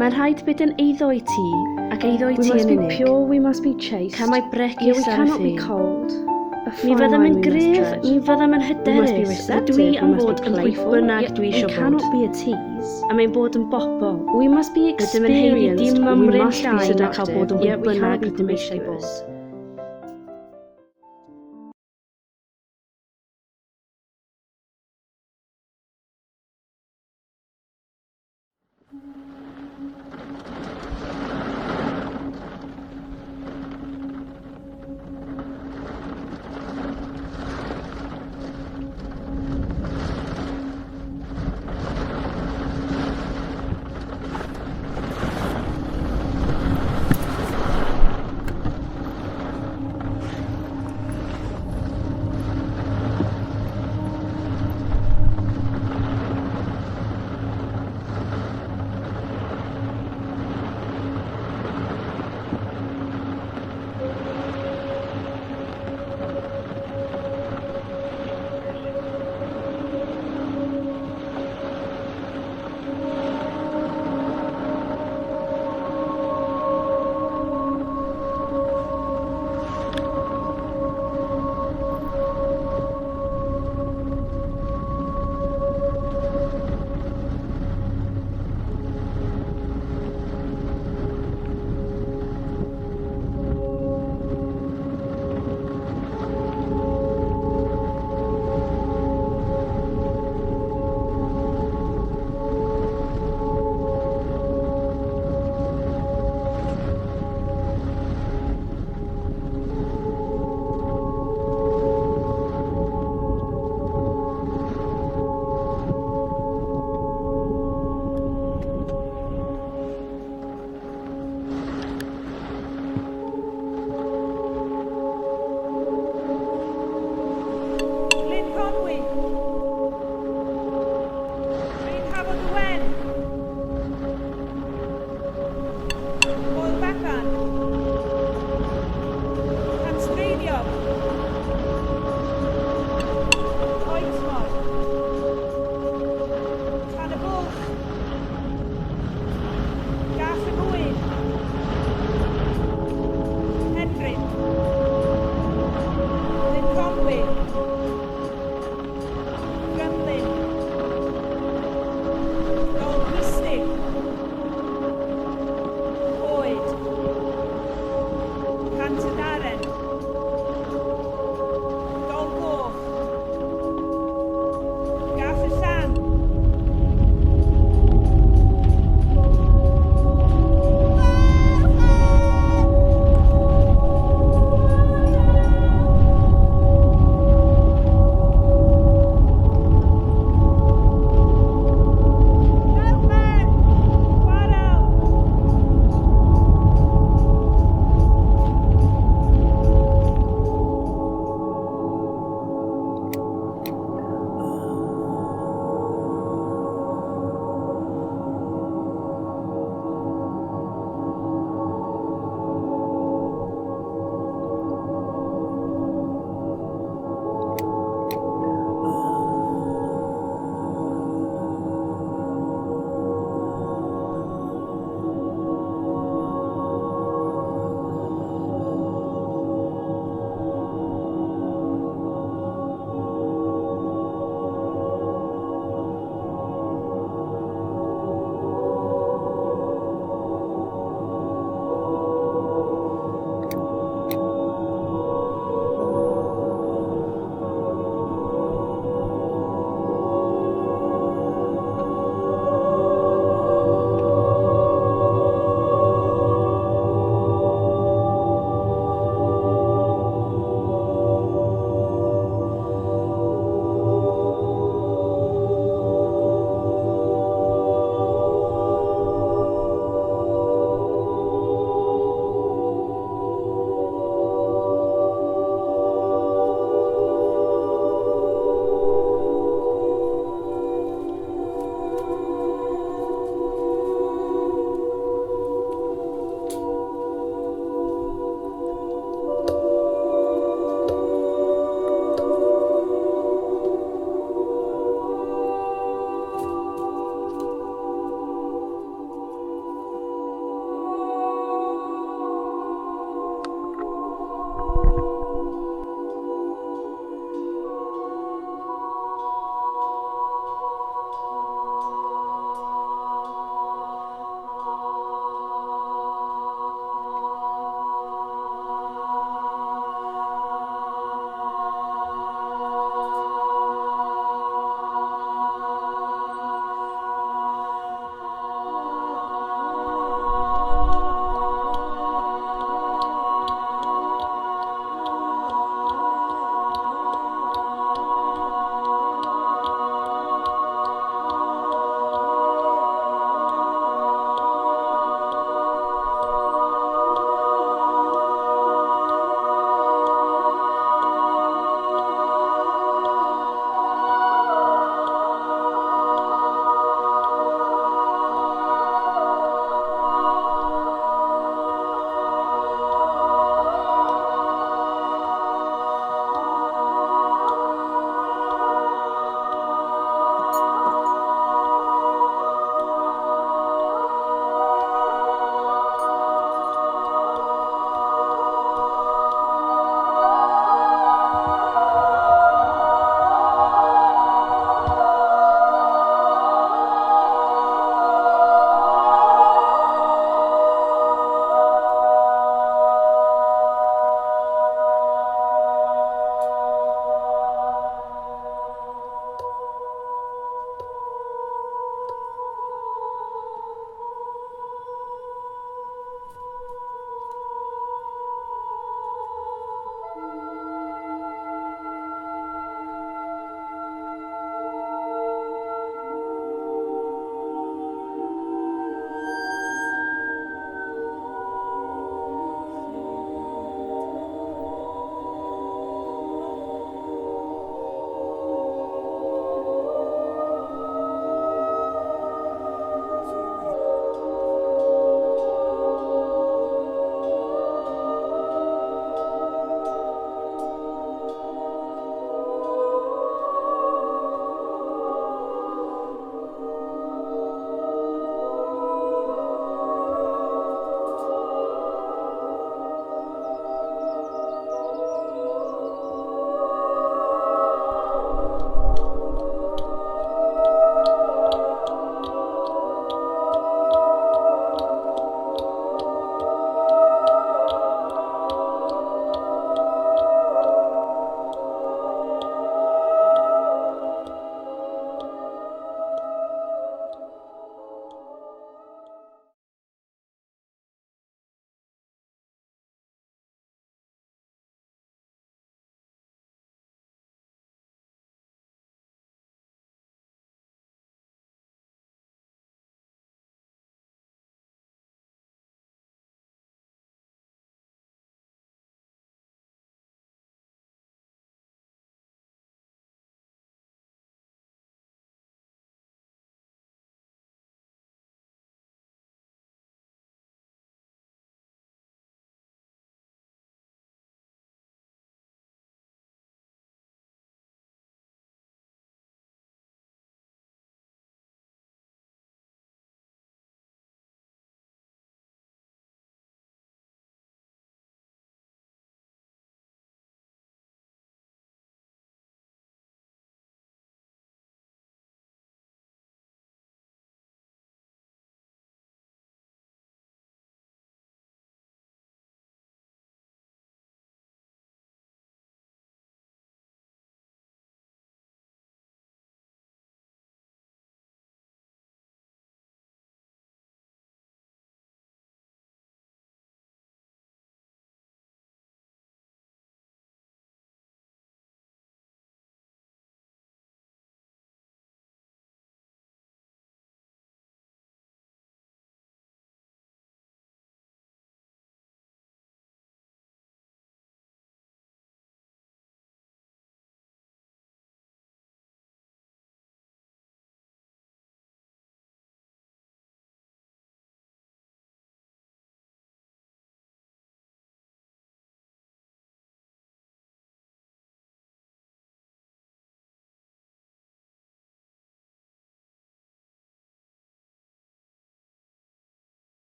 Mae'n rhaid bydd yn eiddo i ti, ac eiddo i ti yn unig. We must be pure, we must be chaste. Cymau bregus We ar y cannot be ffin. cold. Mi fyddam yn gryf, mi fyddam yn hyderus, a dwi am fod yn pwy bynnag dwi eisiau We cannot bod. be a tease. A mae'n bod yn bobl. We must be Ydym yn heiddi experienced, dim we ymryn must be llain a cael seductive, bod yn yet pwy we cannot bynnag be ydym eisiau bod. promiscuous.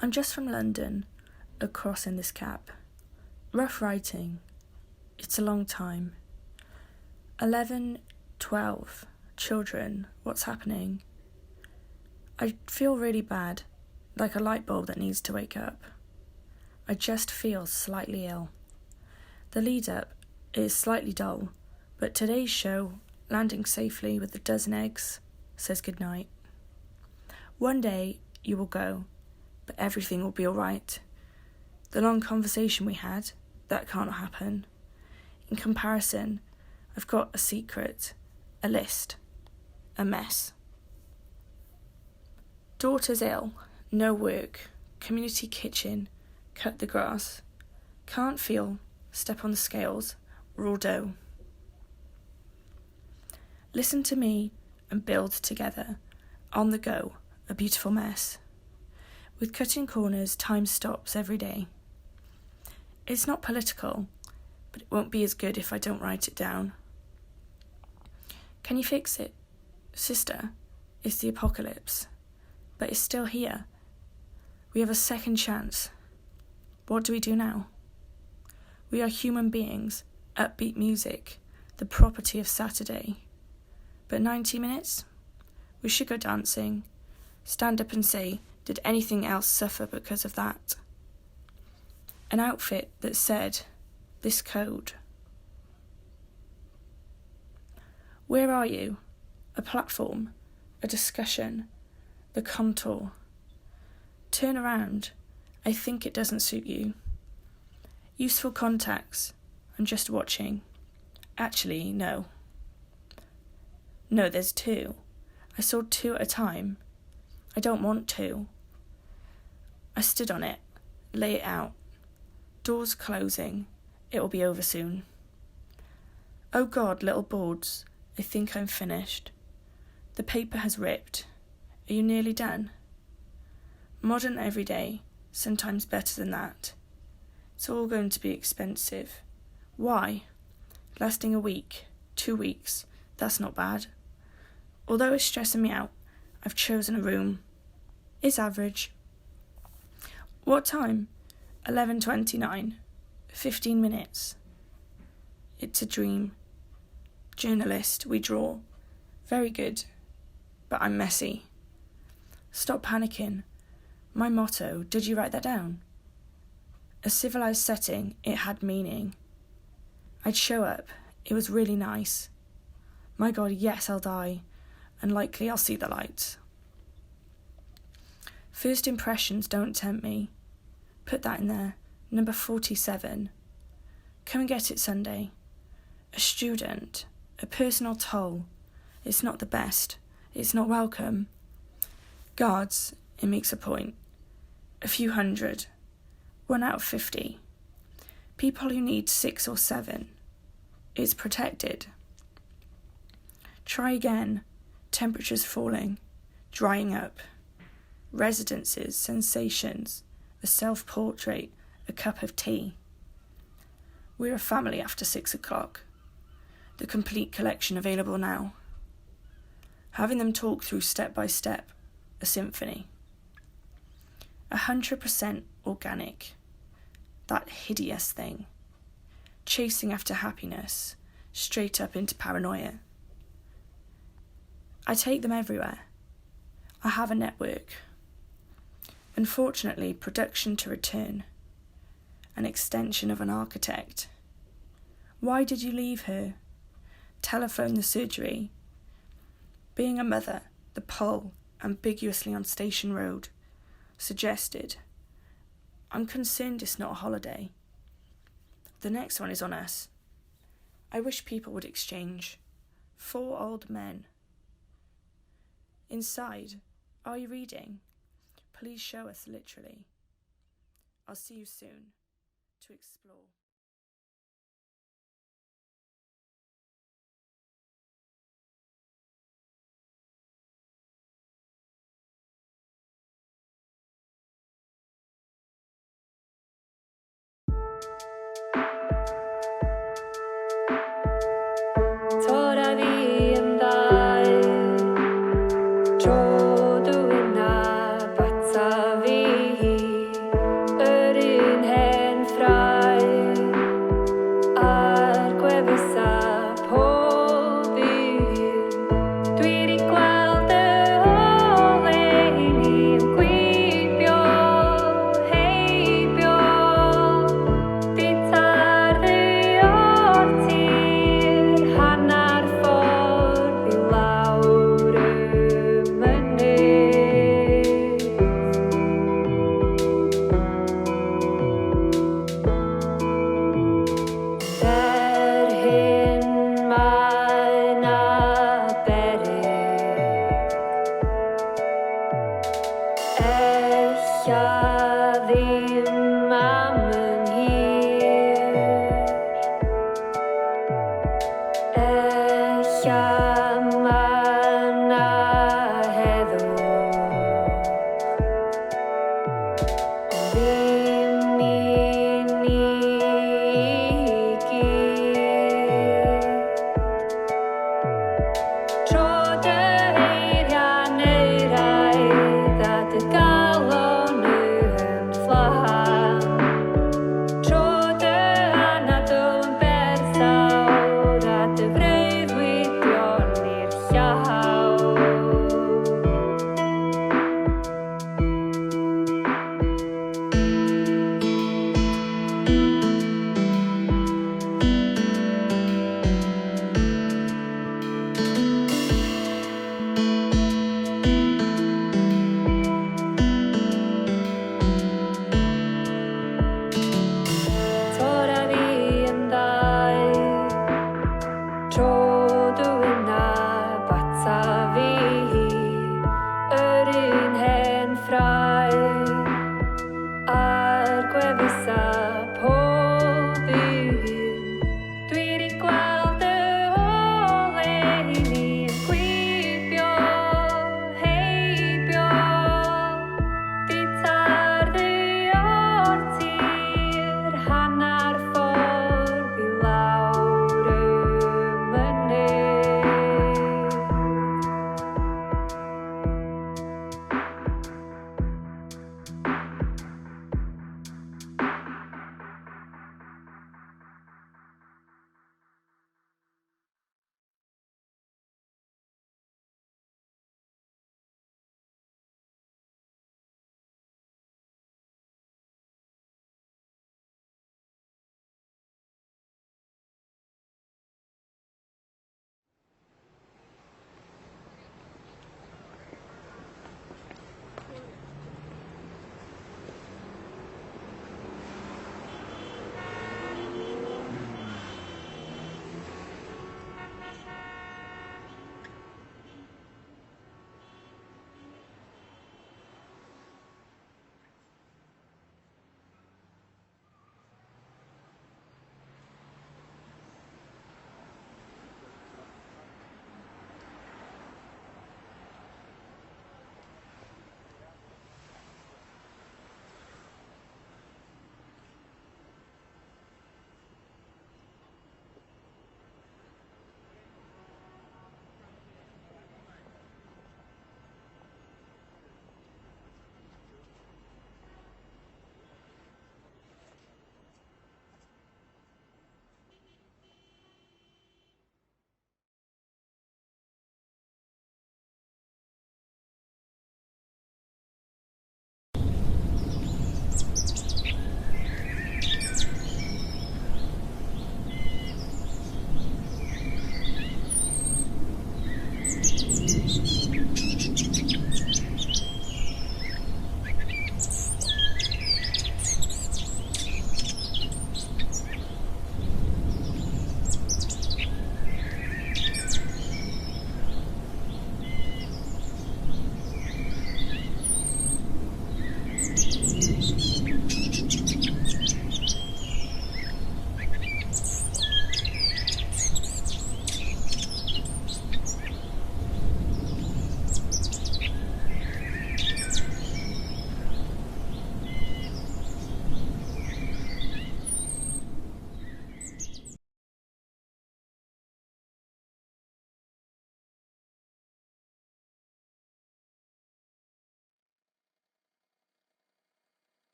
I'm just from London, across in this cab. Rough writing. It's a long time. 11, 12, children, what's happening? I feel really bad, like a light bulb that needs to wake up. I just feel slightly ill. The lead up is slightly dull, but today's show, landing safely with a dozen eggs, says goodnight. One day you will go, but everything will be all right. The long conversation we had, that can't happen. In comparison, I've got a secret, a list, a mess. Daughter's ill, no work, community kitchen, cut the grass, can't feel, step on the scales, raw dough. Listen to me and build together, on the go, a beautiful mess. With cutting corners, time stops every day. It's not political, but it won't be as good if I don't write it down. Can you fix it? Sister, it's the apocalypse, but it's still here. We have a second chance. What do we do now? We are human beings, upbeat music, the property of Saturday. But 90 minutes? We should go dancing. Stand up and say, did anything else suffer because of that? An outfit that said, this code. Where are you? A platform, a discussion, the contour. Turn around. I think it doesn't suit you. Useful contacts. I'm just watching. Actually, no. No, there's two. I saw two at a time. I don't want two. I stood on it, lay it out. Doors closing. It will be over soon. Oh God, little boards. I think I'm finished. The paper has ripped. Are you nearly done? Modern every day, sometimes better than that. It's all going to be expensive. Why? Lasting a week, 2 weeks, that's not bad. Although it's stressing me out, I've chosen a room. It's average. What time? 11:29. 15 minutes. It's a dream. Journalist, we draw. Very good. But I'm messy. Stop panicking. My motto, did you write that down? A civilized setting, it had meaning. I'd show up. It was really nice. My God, yes, I'll die. And likely I'll see the light. First impressions don't tempt me. Put that in there. Number 47. Come and get it Sunday. A student. A personal toll. It's not the best. It's not welcome. Guards, it makes a point. A few hundred. 1 out of 50. People who need 6 or 7. It's protected. Try again. Temperatures falling. Drying up. Residences, sensations. A self-portrait. A cup of tea. We're a family after 6 o'clock. The complete collection available now. Having them talk through step by step. A symphony. 100% organic. That hideous thing. Chasing after happiness. Straight up into paranoia. I take them everywhere. I have a network. Unfortunately, production to return. An extension of an architect. Why did you leave her? Telephone the surgery. Being a mother, the pull, ambiguously on Station Road. Suggested. I'm concerned it's not a holiday. The next one is on us. I wish people would exchange. 4 old men. Inside, are you reading? Please show us literally. I'll see you soon to explore. Tro dwi'n na bata fi ddim am yn hir. Ella ma'na heddwch, ddim i ni gyd. Tro dy eiriau neu rhaid a dy galon yn fflaen. Tro dy anadl yn berthawr a dy freuddwydion i'r llaw.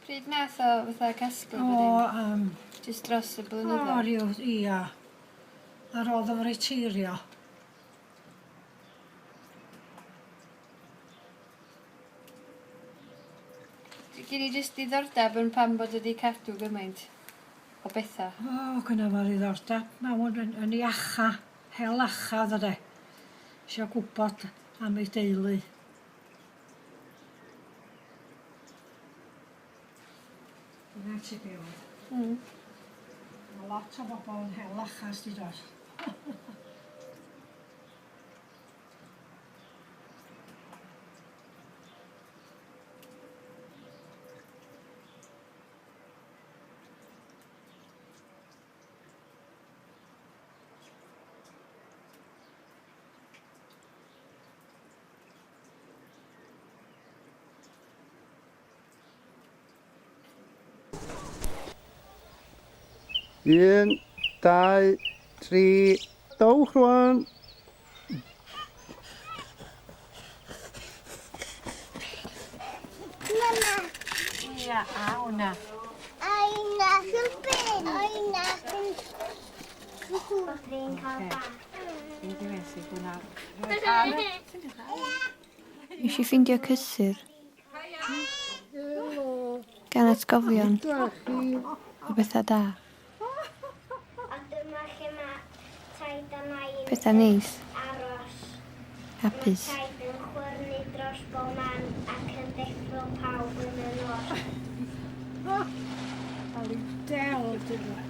Pryd nath o fatha casglu wedyn? Just dros y blynyddoedd? Ia. Ar ôl o retirio. Gen i jyst diddordeb yn pam bod wedi cadw gymaint o bethau. Gynna fo'r ddiddordeb. Mae yn iacha, hel acha ddod e. Isio gwybod am ei deulu. Dyna ti byw. Mae lot o bobl yn hel achas di dod. Un, dau, tri, dowch rwan. Ia, a hwnna. Aina, ffilm. Aina, ffilm. Dwi'n cael bach. Nes i ffeindio cysur gan atgofion o bethau da, A dyma lle mae taid a nain pethau neis, aros. hapus. Mae taid yn chwyrnu dros bob man ac yn deffro pawb yn y nos. Del, dydw.